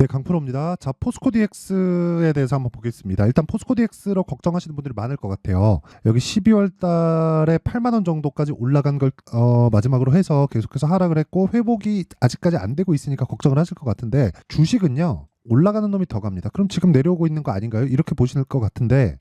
네, 강프로입니다. 자, 포스코 DX에 대해서 한번 보겠습니다. 일단 포스코 DX로 걱정하시는 분들이 많을 것 같아요. 여기 12월 달에 8만 원 정도까지 올라간 걸 마지막으로 해서 계속해서 하락을 했고 회복이 아직까지 안 되고 있으니까 걱정을 하실 것 같은데 주식은요. 올라가는 놈이 더 갑니다. 그럼 지금 내려오고 있는 거 아닌가요? 이렇게 보실 것 같은데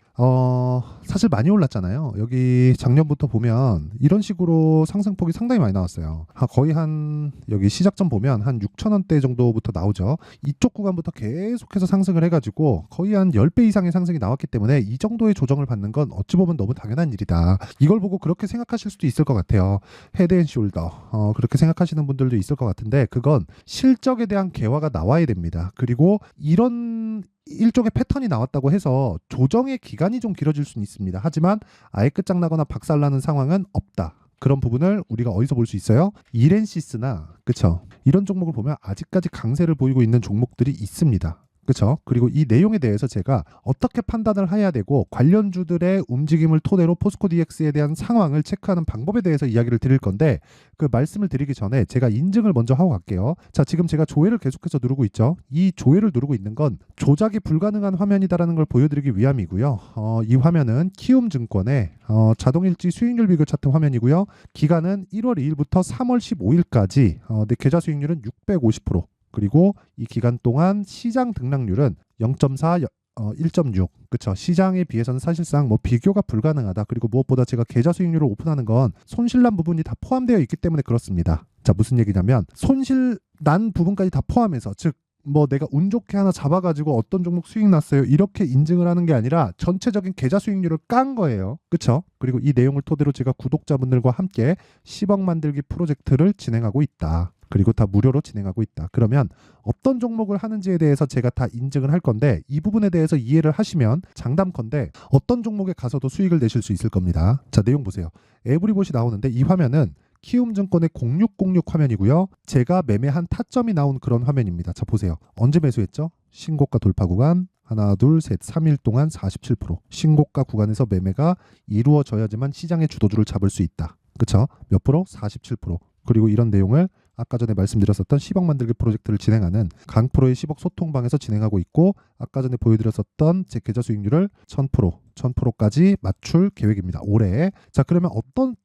사실 많이 올랐잖아요. 여기 작년부터 보면 이런 식으로 상승폭이 상당히 많이 나왔어요. 거의 한 여기 시작점 보면 한 6천 원대 정도부터 나오죠. 이쪽 구간부터 계속해서 상승을 해가지고 거의 한 10배 이상의 상승이 나왔기 때문에 이 정도의 조정을 받는 건 어찌 보면 너무 당연한 일이다. 이걸 보고 그렇게 생각하실 수도 있을 것 같아요. 헤드앤숄더 그렇게 생각하시는 분들도 있을 것 같은데 그건 실적에 대한 개화가 나와야 됩니다. 그리고 이런 일종의 패턴이 나왔다고 해서 조정의 기간이 좀 길어질 수는 있습니다. 하지만 아예 끝장나거나 박살나는 상황은 없다. 그런 부분을 우리가 어디서 볼 수 있어요? 이렌시스나 그쵸? 이런 종목을 보면 아직까지 강세를 보이고 있는 종목들이 있습니다. 그렇죠? 그리고 이 내용에 대해서 제가 어떻게 판단을 해야 되고 관련주들의 움직임을 토대로 포스코 DX에 대한 상황을 체크하는 방법에 대해서 이야기를 드릴 건데 그 말씀을 드리기 전에 제가 인증을 먼저 하고 갈게요. 자, 지금 제가 조회를 계속해서 누르고 있죠. 이 조회를 누르고 있는 건 조작이 불가능한 화면이다라는 걸 보여드리기 위함이고요. 이 화면은 키움증권의 자동일지 수익률 비교 차트 화면이고요. 기간은 1월 2일부터 3월 15일까지 내 계좌 수익률은 650%. 그리고 이 기간 동안 시장 등락률은 0.4, 1.6. 그쵸? 시장에 비해서는 사실상 뭐 비교가 불가능하다. 그리고 무엇보다 제가 계좌 수익률을 오픈하는 건 손실난 부분이 다 포함되어 있기 때문에 그렇습니다. 자, 무슨 얘기냐면 손실난 부분까지 다 포함해서 즉 뭐 내가 운 좋게 하나 잡아가지고 어떤 종목 수익 났어요 이렇게 인증을 하는 게 아니라 전체적인 계좌 수익률을 깐 거예요. 그쵸? 그리고 이 내용을 토대로 제가 구독자분들과 함께 10억 만들기 프로젝트를 진행하고 있다. 그리고 다 무료로 진행하고 있다. 그러면 어떤 종목을 하는지에 대해서 제가 다 인증을 할 건데 이 부분에 대해서 이해를 하시면 장담컨대 어떤 종목에 가서도 수익을 내실 수 있을 겁니다. 자, 내용 보세요. 에브리봇이 나오는데 이 화면은 키움증권의 0606 화면이고요. 제가 매매한 타점이 나온 그런 화면입니다. 자, 보세요. 언제 매수했죠? 신고가 돌파 구간 하나, 둘, 셋, 3일 동안 47%. 신고가 구간에서 매매가 이루어져야지만 시장의 주도주를 잡을 수 있다. 그쵸? 몇 프로? 47%. 그리고 이런 내용을 아까 전에 말씀드렸었던 10억 만들기 프로젝트를 진행하는 강프로의 10억 소통방에서 진행하고 있고 아까 전에 보여드렸었던 제 계좌 수익률을 1000%까지 맞출 계획입니다. 올해. 자, 그러면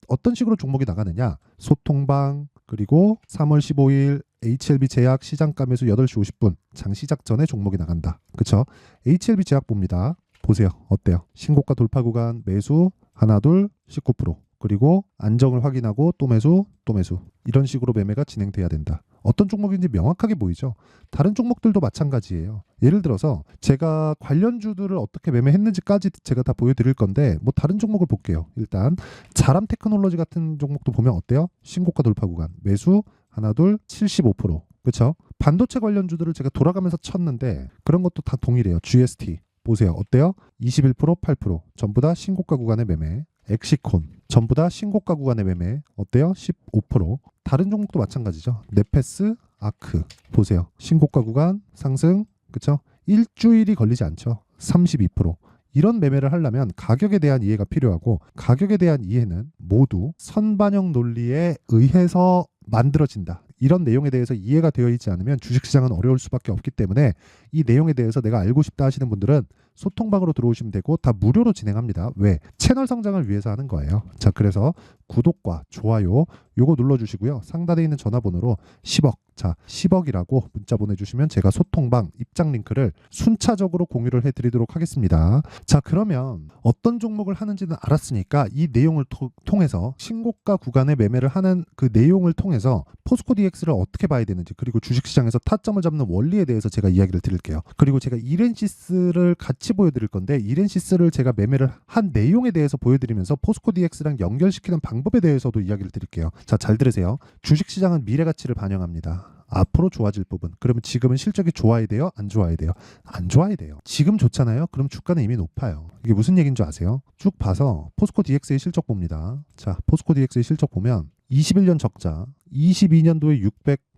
어떤 식으로 종목이 나가느냐? 소통방 그리고 3월 15일 HLB 제약 시장가 매수 8시 50분 장 시작 전에 종목이 나간다. 그쵸? HLB 제약 봅니다. 보세요. 어때요? 신고가 돌파 구간 매수 하나 둘 19%. 그리고 안정을 확인하고 또 매수, 또 매수. 이런 식으로 매매가 진행돼야 된다. 어떤 종목인지 명확하게 보이죠? 다른 종목들도 마찬가지예요. 예를 들어서 제가 관련주들을 어떻게 매매했는지까지 제가 다 보여드릴 건데 뭐 다른 종목을 볼게요. 일단 자람 테크놀로지 같은 종목도 보면 어때요? 신고가 돌파 구간 매수 하나 둘 75%. 그렇죠? 반도체 관련주들을 제가 돌아가면서 쳤는데 그런 것도 다 동일해요. GST. 보세요. 어때요? 21%, 8%. 전부 다 신고가 구간의 매매. 엑시콘. 전부 다 신고가 구간의 매매. 어때요? 15%. 다른 종목도 마찬가지죠. 네페스, 아크. 보세요. 신고가 구간 상승. 그쵸? 일주일이 걸리지 않죠. 32%. 이런 매매를 하려면 가격에 대한 이해가 필요하고 가격에 대한 이해는 모두 선반영 논리에 의해서 만들어진다. 이런 내용에 대해서 이해가 되어 있지 않으면 주식시장은 어려울 수밖에 없기 때문에 이 내용에 대해서 내가 알고 싶다 하시는 분들은 소통방으로 들어오시면 되고 다 무료로 진행합니다. 왜? 채널 성장을 위해서 하는 거예요. 자, 그래서 구독과 좋아요 요거 눌러주시고요. 상단에 있는 전화번호로 10억 자 10억이라고 문자 보내주시면 제가 소통방 입장 링크를 순차적으로 공유를 해드리도록 하겠습니다. 자, 그러면 어떤 종목을 하는지는 알았으니까 이 내용을 통해서 신고가 구간에 매매를 하는 그 내용을 통해서 포스코 DX를 어떻게 봐야 되는지 그리고 주식시장에서 타점을 잡는 원리에 대해서 제가 이야기를 드릴게요. 그리고 제가 이렌시스를 같이 보여드릴 건데 이렌시스를 제가 매매를 한 내용에 대해서 보여드리면서 포스코 DX랑 연결시키는 방법에 대해서도 이야기를 드릴게요. 자, 잘 들으세요. 주식시장은 미래 가치를 반영합니다. 앞으로 좋아질 부분. 그러면 지금은 실적이 좋아야 돼요? 안 좋아야 돼요? 안 좋아야 돼요. 지금 좋잖아요? 그럼 주가는 이미 높아요. 이게 무슨 얘기인 줄 아세요? 쭉 봐서 포스코 DX의 실적 봅니다. 자, 포스코 DX의 실적 보면 21년 적자, 22년도에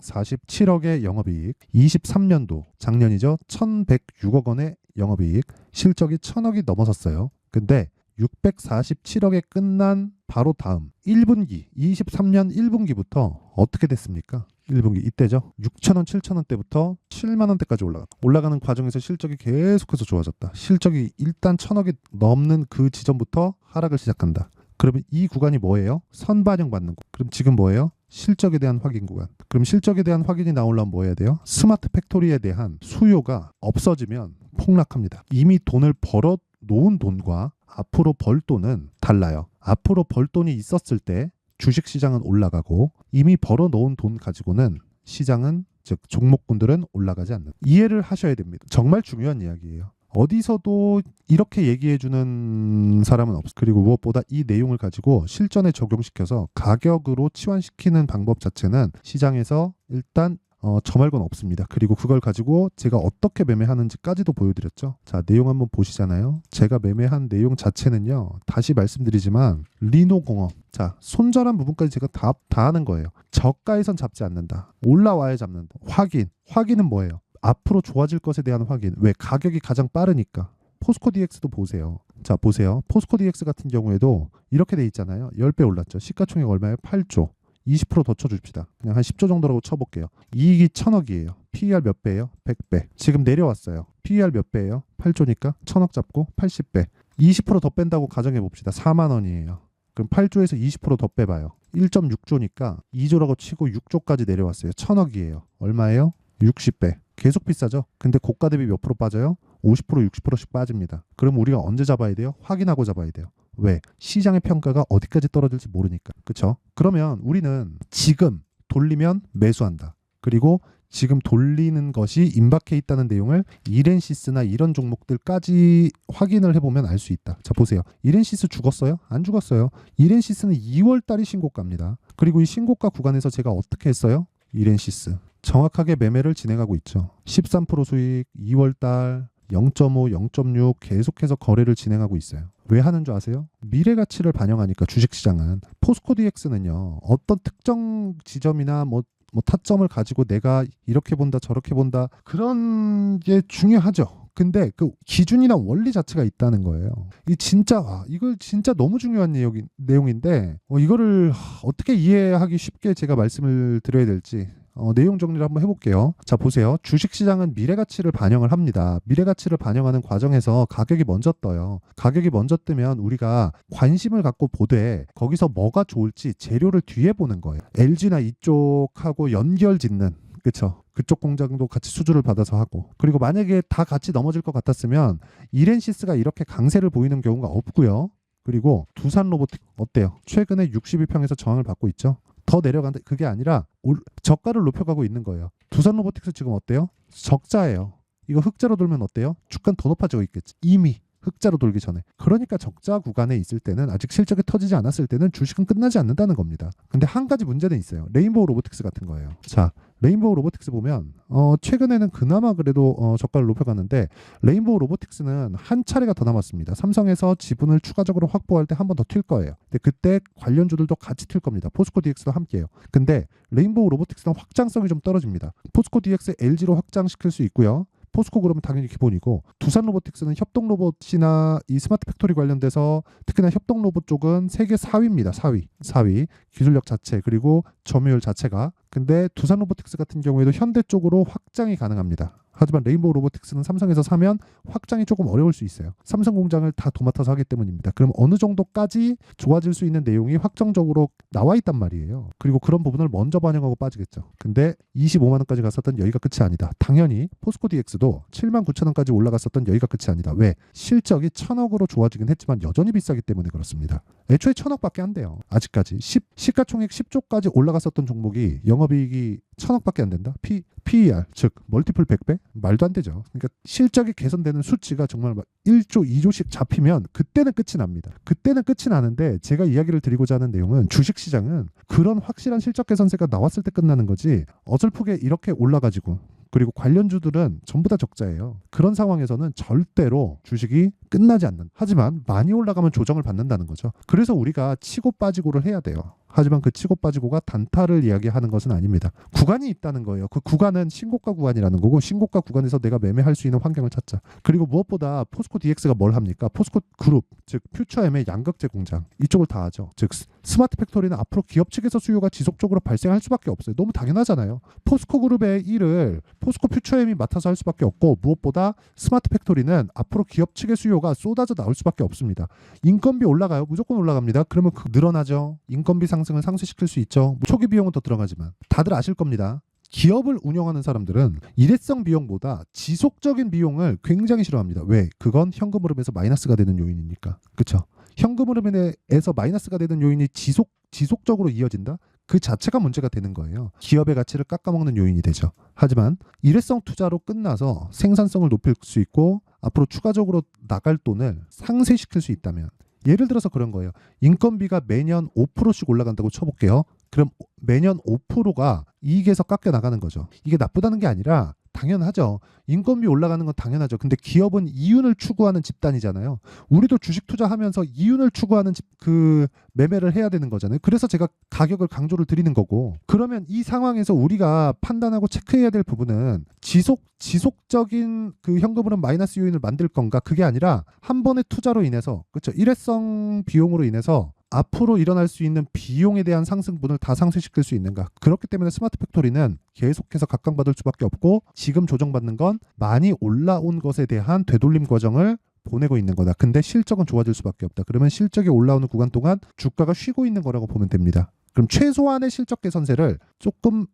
647억의 영업이익, 23년도 작년이죠. 1106억 원의 영업이익, 실적이 1000억이 넘어섰어요. 근데 647억에 끝난 바로 다음 1분기, 23년 1분기부터 어떻게 됐습니까? 1분기 이때죠. 6,000원, 7,000원대부터 7만 원대까지 올라가는 과정에서 실적이 계속해서 좋아졌다. 실적이 일단 1,000억이 넘는 그 지점부터 하락을 시작한다. 그러면 이 구간이 뭐예요? 선반영 받는 거. 그럼 지금 뭐예요? 실적에 대한 확인 구간. 그럼 실적에 대한 확인이 나오려면 뭐 해야 돼요? 스마트 팩토리에 대한 수요가 없어지면 폭락합니다. 이미 돈을 벌어 놓은 돈과 앞으로 벌 돈은 달라요. 앞으로 벌 돈이 있었을 때 주식시장은 올라가고 이미 벌어 놓은 돈 가지고는 시장은 즉 종목군들은 올라가지 않는. 이해를 하셔야 됩니다. 정말 중요한 이야기예요. 어디서도 이렇게 얘기해주는 사람은 없어. 그리고 무엇보다 이 내용을 가지고 실전에 적용시켜서 가격으로 치환시키는 방법 자체는 시장에서 일단 저 말고는 없습니다. 그리고 그걸 가지고 제가 어떻게 매매하는지까지도 보여드렸죠. 자, 내용 한번 보시잖아요. 제가 매매한 내용 자체는요. 다시 말씀드리지만 리노공업. 자, 손절한 부분까지 제가 다 하는 거예요. 저가에선 잡지 않는다. 올라와야 잡는다. 확인은 뭐예요? 앞으로 좋아질 것에 대한 확인. 왜? 가격이 가장 빠르니까. 포스코 DX도 보세요. 자, 보세요. 포스코 DX 같은 경우에도 이렇게 돼 있잖아요. 10배 올랐죠. 시가총액 얼마예요? 8조. 20%더 쳐줍시다. 그냥 한 10조 정도라고 쳐볼게요. 이익이 1,000억이에요. PER 몇 배예요? 100배. 지금 내려왔어요. PER 몇 배예요? 8조니까 1,000억 잡고 80배. 20%더 뺀다고 가정해봅시다. 4만 원이에요. 그럼 8조에서 20%더 빼봐요. 1.6조니까 2조라고 치고 6조까지 내려왔어요. 1,000억이에요. 얼마예요? 60배. 계속 비싸죠? 근데 고가 대비 몇 프로 빠져요? 50%, 60%씩 빠집니다. 그럼 우리가 언제 잡아야 돼요? 확인하고 잡아야 돼요. 왜? 시장의 평가가 어디까지 떨어질지 모르니까. 그렇죠? 그러면 우리는 지금 돌리면 매수한다. 그리고 지금 돌리는 것이 임박해 있다는 내용을 이렌시스나 이런 종목들까지 확인을 해보면 알 수 있다. 자, 보세요. 이렌시스 죽었어요? 안 죽었어요. 이렌시스는 2월 달이 신고가입니다. 그리고 이 신고가 구간에서 제가 어떻게 했어요? 이렌시스 정확하게 매매를 진행하고 있죠. 13% 수익, 2월달 0.5, 0.6 계속해서 거래를 진행하고 있어요. 왜 하는 줄 아세요? 미래 가치를 반영하니까 주식시장은. 포스코 DX는요. 어떤 특정 지점이나 뭐 타점을 가지고 내가 이렇게 본다 저렇게 본다 그런 게 중요하죠. 근데 그 기준이나 원리 자체가 있다는 거예요. 이걸 진짜 너무 중요한 내용인데 이거를 어떻게 이해하기 쉽게 제가 말씀을 드려야 될지 내용 정리를 한번 해볼게요. 자, 보세요. 주식시장은 미래가치를 반영을 합니다. 미래가치를 반영하는 과정에서 가격이 먼저 떠요. 가격이 먼저 뜨면 우리가 관심을 갖고 보되 거기서 뭐가 좋을지 재료를 뒤에 보는 거예요. LG나 이쪽하고 연결 짓는, 그쵸? 그쪽 공장도 같이 수주를 받아서 하고, 그리고 만약에 다 같이 넘어질 것 같았으면 이렌시스가 이렇게 강세를 보이는 경우가 없고요. 그리고 두산 로보틱 어때요? 최근에 62평에서 저항을 받고 있죠. 더 내려간다. 그게 아니라 저가를 높여가고 있는 거예요. 두산 로보틱스 지금 어때요? 적자예요. 이거 흑자로 돌면 어때요? 주가는 더 높아지고 있겠지. 이미 흑자로 돌기 전에. 그러니까 적자 구간에 있을 때는, 아직 실적이 터지지 않았을 때는 주식은 끝나지 않는다는 겁니다. 근데 한 가지 문제는 있어요. 레인보우 로보틱스 같은 거예요. 자, 레인보우 로보틱스 보면 최근에는 그나마 그래도 저가를 높여갔는데, 레인보우 로보틱스는 한 차례가 더 남았습니다. 삼성에서 지분을 추가적으로 확보할 때 한 번 더 튈 거예요. 근데 그때 관련주들도 같이 튈 겁니다. 포스코 DX도 함께해요. 근데 레인보우 로보틱스는 확장성이 좀 떨어집니다. 포스코 DX LG로 확장시킬 수 있고요. 포스코 그러면 당연히 기본이고, 두산 로보틱스는 협동 로봇이나 이 스마트 팩토리 관련돼서 특히나 협동 로봇 쪽은 세계 4위입니다. 4위. 기술력 자체 그리고 점유율 자체가. 근데 두산 로보틱스 같은 경우에도 현대 쪽으로 확장이 가능합니다. 하지만 레인보우 로보틱스는 삼성에서 사면 확장이 조금 어려울 수 있어요. 삼성 공장을 다 도맡아서 하기 때문입니다. 그럼 어느 정도까지 좋아질 수 있는 내용이 확정적으로 나와 있단 말이에요. 그리고 그런 부분을 먼저 반영하고 빠지겠죠. 근데 25만 원까지 갔었던 여기가 끝이 아니다. 당연히 포스코 DX도 7만 9천 원까지 올라갔었던 여기가 끝이 아니다. 왜? 실적이 1,000억으로 좋아지긴 했지만 여전히 비싸기 때문에 그렇습니다. 애초에 1,000억밖에 안 돼요. 아직까지. 시가총액 10조까지 올라갔었던 종목이 영업이익이 1,000억밖에 안 된다? PER, 즉 멀티플 100배? 말도 안 되죠. 그러니까 실적이 개선되는 수치가 정말 막 1조, 2조씩 잡히면 그때는 끝이 납니다. 그때는 끝이 나는데, 제가 이야기를 드리고자 하는 내용은 주식시장은 그런 확실한 실적 개선세가 나왔을 때 끝나는 거지, 어설프게 이렇게 올라가지고, 그리고 관련주들은 전부 다 적자예요. 그런 상황에서는 절대로 주식이 끝나지 않는. 하지만 많이 올라가면 조정을 받는다는 거죠. 그래서 우리가 치고 빠지고를 해야 돼요. 하지만 그 치고 빠지고가 단타를 이야기하는 것은 아닙니다. 구간이 있다는 거예요. 그 구간은 신고가 구간이라는 거고 신고가 구간에서 내가 매매할 수 있는 환경을 찾자. 그리고 무엇보다 포스코 DX가 뭘 합니까? 포스코 그룹, 즉 퓨처엠의 양극재 공장 이쪽을 다 하죠. 즉 스마트 팩토리는 앞으로 기업 측에서 수요가 지속적으로 발생할 수밖에 없어요. 너무 당연하잖아요. 포스코 그룹의 일을 포스코 퓨처엠이 맡아서 할 수밖에 없고 무엇보다 스마트 팩토리는 앞으로 기업 측의 수요가 쏟아져 나올 수밖에 없습니다. 인건비 올라가요? 무조건 올라갑니다. 그러면 늘어나죠. 인건비 상승을 상쇄시킬 수 있죠. 초기 비용은 더 들어가지만 다들 아실 겁니다. 기업을 운영하는 사람들은 일회성 비용보다 지속적인 비용을 굉장히 싫어합니다. 왜? 그건 현금 흐름에서 마이너스가 되는 요인이니까. 그렇죠? 현금 흐름에서 마이너스가 되는 요인이 지속적으로 이어진다? 그 자체가 문제가 되는 거예요. 기업의 가치를 깎아먹는 요인이 되죠. 하지만 일회성 투자로 끝나서 생산성을 높일 수 있고 앞으로 추가적으로 나갈 돈을 상쇄시킬 수 있다면 예를 들어서 그런 거예요. 인건비가 매년 5%씩 올라간다고 쳐볼게요. 그럼 매년 5%가 이익에서 깎여 나가는 거죠. 이게 나쁘다는 게 아니라 당연하죠. 인건비 올라가는 건 당연하죠. 근데 기업은 이윤을 추구하는 집단이잖아요. 우리도 주식 투자하면서 이윤을 추구하는 그 매매를 해야 되는 거잖아요. 그래서 제가 가격을 강조를 드리는 거고. 그러면 이 상황에서 우리가 판단하고 체크해야 될 부분은 지속적인 그 현금흐름 마이너스 요인을 만들 건가? 그게 아니라 한 번의 투자로 인해서 그렇죠. 일회성 비용으로 인해서 앞으로 일어날 수 있는 비용에 대한 상승분을 다 상쇄시킬 수 있는가? 그렇기 때문에 스마트 팩토리는 계속해서 각광받을 수밖에 없고 지금 조정받는 건 많이 올라온 것에 대한 되돌림 과정을 보내고 있는 거다. 근데 실적은 좋아질 수밖에 없다. 그러면 실적이 올라오는 구간 동안 주가가 쉬고 있는 거라고 보면 됩니다. 그럼 최소한의 실적 개선세를 조금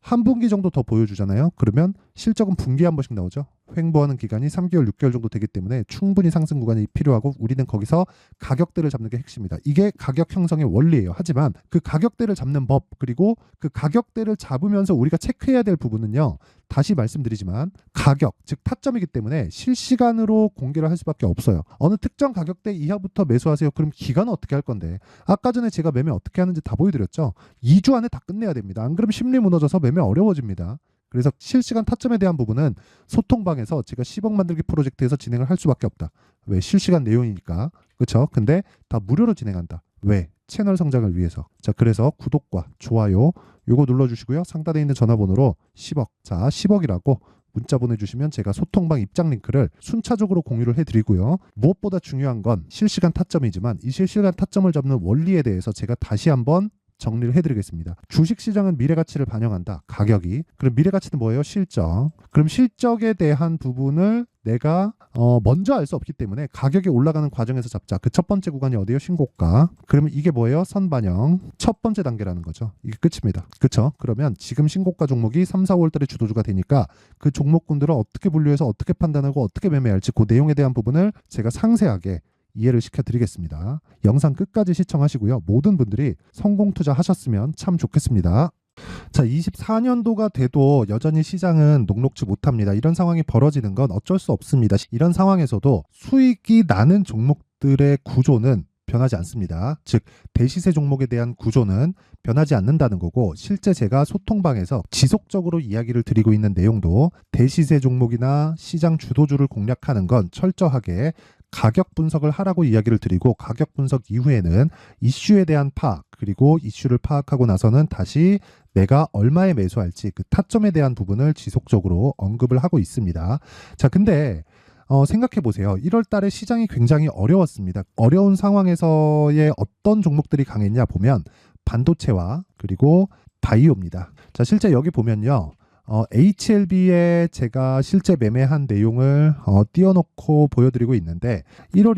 한 분기 정도 더 보여주잖아요. 그러면 실적은 분기에 한 번씩 나오죠. 횡보하는 기간이 3개월, 6개월 정도 되기 때문에 충분히 상승 구간이 필요하고 우리는 거기서 가격대를 잡는 게 핵심이다. 이게 가격 형성의 원리예요. 하지만 그 가격대를 잡는 법 그리고 그 가격대를 잡으면서 우리가 체크해야 될 부분은요. 다시 말씀드리지만 가격, 즉 타점이기 때문에 실시간으로 공개를 할 수밖에 없어요. 어느 특정 가격대 이하부터 매수하세요. 그럼 기간은 어떻게 할 건데? 아까 전에 제가 매매 어떻게 하는지 다 보여드렸죠. 2주 안에 다 끝내야 됩니다. 안 그러면 심리 무너져서 매매 어려워집니다. 그래서 실시간 타점에 대한 부분은 소통방에서 제가 10억 만들기 프로젝트에서 진행을 할 수밖에 없다. 왜? 실시간 내용이니까. 그렇죠? 근데 다 무료로 진행한다. 왜? 채널 성장을 위해서. 자, 그래서 구독과 좋아요 요거 눌러주시고요. 상단에 있는 전화번호로 10억. 자, 10억이라고 문자 보내주시면 제가 소통방 입장 링크를 순차적으로 공유를 해드리고요. 무엇보다 중요한 건 실시간 타점이지만 이 실시간 타점을 잡는 원리에 대해서 제가 다시 한번 정리를 해드리겠습니다. 주식시장은 미래가치를 반영한다. 가격이. 그럼 미래가치는 뭐예요? 실적. 그럼 실적에 대한 부분을 내가 먼저 알 수 없기 때문에 가격이 올라가는 과정에서 잡자. 그 첫 번째 구간이 어디예요? 신고가. 그러면 이게 뭐예요? 선반영. 첫 번째 단계라는 거죠. 이게 끝입니다. 그렇죠? 그러면 지금 신고가 종목이 3, 4, 5월 달에 주도주가 되니까 그 종목군들을 어떻게 분류해서 어떻게 판단하고 어떻게 매매할지 그 내용에 대한 부분을 제가 상세하게 이해를 시켜드리겠습니다. 영상 끝까지 시청하시고요. 모든 분들이 성공 투자하셨으면 참 좋겠습니다. 자, 24년도가 돼도 여전히 시장은 녹록지 못합니다. 이런 상황이 벌어지는 건 어쩔 수 없습니다. 이런 상황에서도 수익이 나는 종목들의 구조는 변하지 않습니다. 즉 대시세 종목에 대한 구조는 변하지 않는다는 거고 실제 제가 소통방에서 지속적으로 이야기를 드리고 있는 내용도 대시세 종목이나 시장 주도주를 공략하는 건 철저하게 가격 분석을 하라고 이야기를 드리고 가격 분석 이후에는 이슈에 대한 파악 그리고 이슈를 파악하고 나서는 다시 내가 얼마에 매수할지 그 타점에 대한 부분을 지속적으로 언급을 하고 있습니다. 자, 근데 생각해 보세요. 1월 달에 시장이 굉장히 어려웠습니다. 어려운 상황에서의 어떤 종목들이 강했냐 보면 반도체와 그리고 바이오입니다. 자, 실제 여기 보면요. HLB에 제가 실제 매매한 내용을 띄워놓고 보여드리고 있는데 1월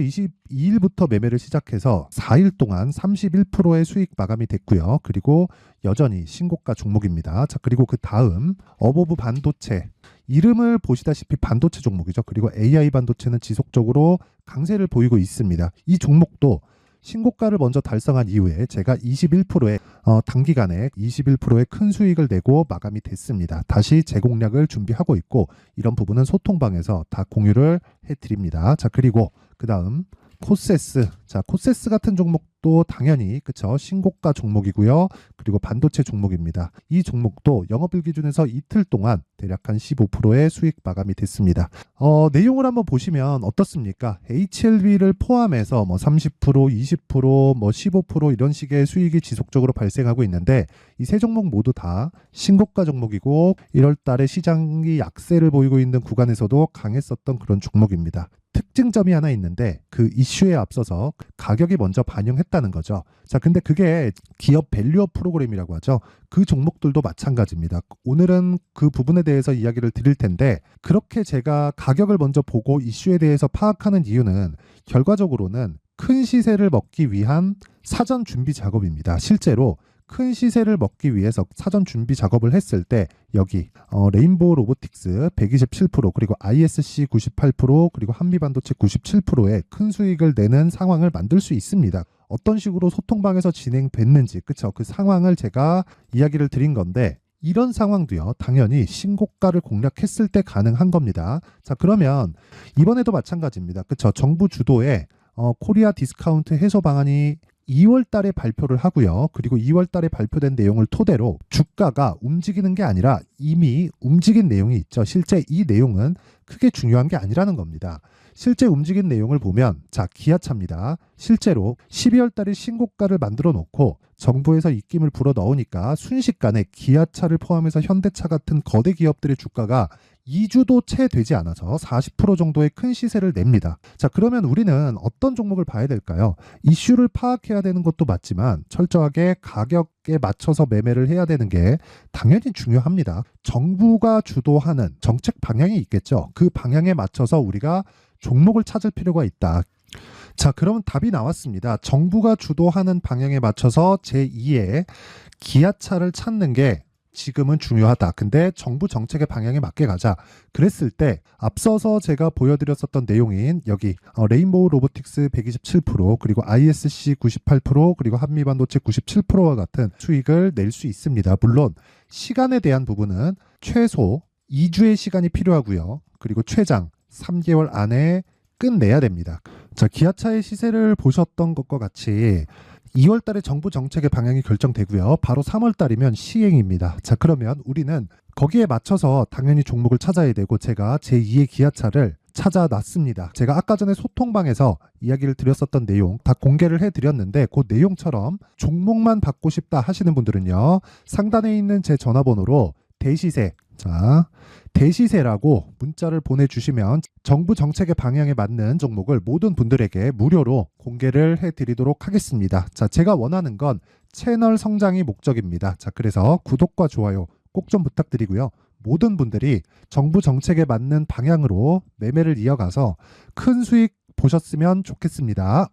22일부터 매매를 시작해서 4일 동안 31%의 수익 마감이 됐고요. 그리고 여전히 신고가 종목입니다. 자, 그리고 그 다음 어보브 반도체 이름을 보시다시피 반도체 종목이죠. 그리고 AI 반도체는 지속적으로 강세를 보이고 있습니다. 이 종목도 신고가를 먼저 달성한 이후에 제가 21%의 단기간에 21%의 큰 수익을 내고 마감이 됐습니다. 다시 재공략을 준비하고 있고 이런 부분은 소통방에서 다 공유를 해드립니다. 자, 그리고 그 다음 코세스. 자, 코세스 같은 종목도 당연히 그쵸, 신고가 종목이고요. 그리고 반도체 종목입니다. 이 종목도 영업일 기준에서 이틀 동안 대략 한 15%의 수익 마감이 됐습니다. 내용을 한번 보시면 어떻습니까? HLB를 포함해서 뭐 30%, 20%, 뭐 15% 이런 식의 수익이 지속적으로 발생하고 있는데 이 세 종목 모두 다 신고가 종목이고 1월 달에 시장이 약세를 보이고 있는 구간에서도 강했었던 그런 종목입니다. 특징점이 하나 있는데 그 이슈에 앞서서 가격이 먼저 반영했다는 거죠. 자, 근데 그게 기업 밸류업 프로그램이라고 하죠. 그 종목들도 마찬가지입니다. 오늘은 그 부분에 대해서 이야기를 드릴 텐데 그렇게 제가 가격을 먼저 보고 이슈에 대해서 파악하는 이유는 결과적으로는 큰 시세를 먹기 위한 사전 준비 작업입니다. 실제로 큰 시세를 먹기 위해서 사전 준비 작업을 했을 때 여기 레인보우 로보틱스 127% 그리고 ISC 98% 그리고 한미반도체 97%의 큰 수익을 내는 상황을 만들 수 있습니다. 어떤 식으로 소통방에서 진행됐는지 그쵸? 그 상황을 제가 이야기를 드린 건데 이런 상황도요 당연히 신고가를 공략했을 때 가능한 겁니다. 자, 그러면 이번에도 마찬가지입니다. 그쵸? 정부 주도의 코리아 디스카운트 해소 방안이 2월 달에 발표를 하고요. 그리고 2월 달에 발표된 내용을 토대로 주가가 움직이는 게 아니라 이미 움직인 내용이 있죠. 실제 이 내용은 크게 중요한 게 아니라는 겁니다. 실제 움직인 내용을 보면 자, 기아차입니다. 실제로 12월 달에 신고가를 만들어 놓고 정부에서 입김을 불어 넣으니까 순식간에 기아차를 포함해서 현대차 같은 거대 기업들의 주가가 2주도 채 되지 않아서 40% 정도의 큰 시세를 냅니다. 자, 그러면 우리는 어떤 종목을 봐야 될까요? 이슈를 파악해야 되는 것도 맞지만 철저하게 가격에 맞춰서 매매를 해야 되는 게 당연히 중요합니다. 정부가 주도하는 정책 방향이 있겠죠. 그 방향에 맞춰서 우리가 종목을 찾을 필요가 있다. 자, 그러면 답이 나왔습니다. 정부가 주도하는 방향에 맞춰서 제2의 기아차를 찾는 게 지금은 중요하다. 근데 정부 정책의 방향에 맞게 가자. 그랬을 때 앞서서 제가 보여드렸었던 내용인 여기 레인보우 로보틱스 127% 그리고 ISC 98% 그리고 한미반도체 97%와 같은 수익을 낼 수 있습니다. 물론 시간에 대한 부분은 최소 2주의 시간이 필요하고요. 그리고 최장 3개월 안에 끝내야 됩니다. 자, 기아차의 시세를 보셨던 것과 같이 2월 달에 정부 정책의 방향이 결정되고요. 바로 3월 달이면 시행입니다. 자, 그러면 우리는 거기에 맞춰서 당연히 종목을 찾아야 되고 제가 제2의 기아차를 찾아놨습니다. 제가 아까 전에 소통방에서 이야기를 드렸었던 내용 다 공개를 해드렸는데 그 내용처럼 종목만 받고 싶다 하시는 분들은요. 상단에 있는 제 전화번호로 대시세, 자, 대시세라고 문자를 보내주시면 정부 정책의 방향에 맞는 종목을 모든 분들에게 무료로 공개를 해드리도록 하겠습니다. 자, 제가 원하는 건 채널 성장이 목적입니다. 자, 그래서 구독과 좋아요 꼭 좀 부탁드리고요. 모든 분들이 정부 정책에 맞는 방향으로 매매를 이어가서 큰 수익 보셨으면 좋겠습니다.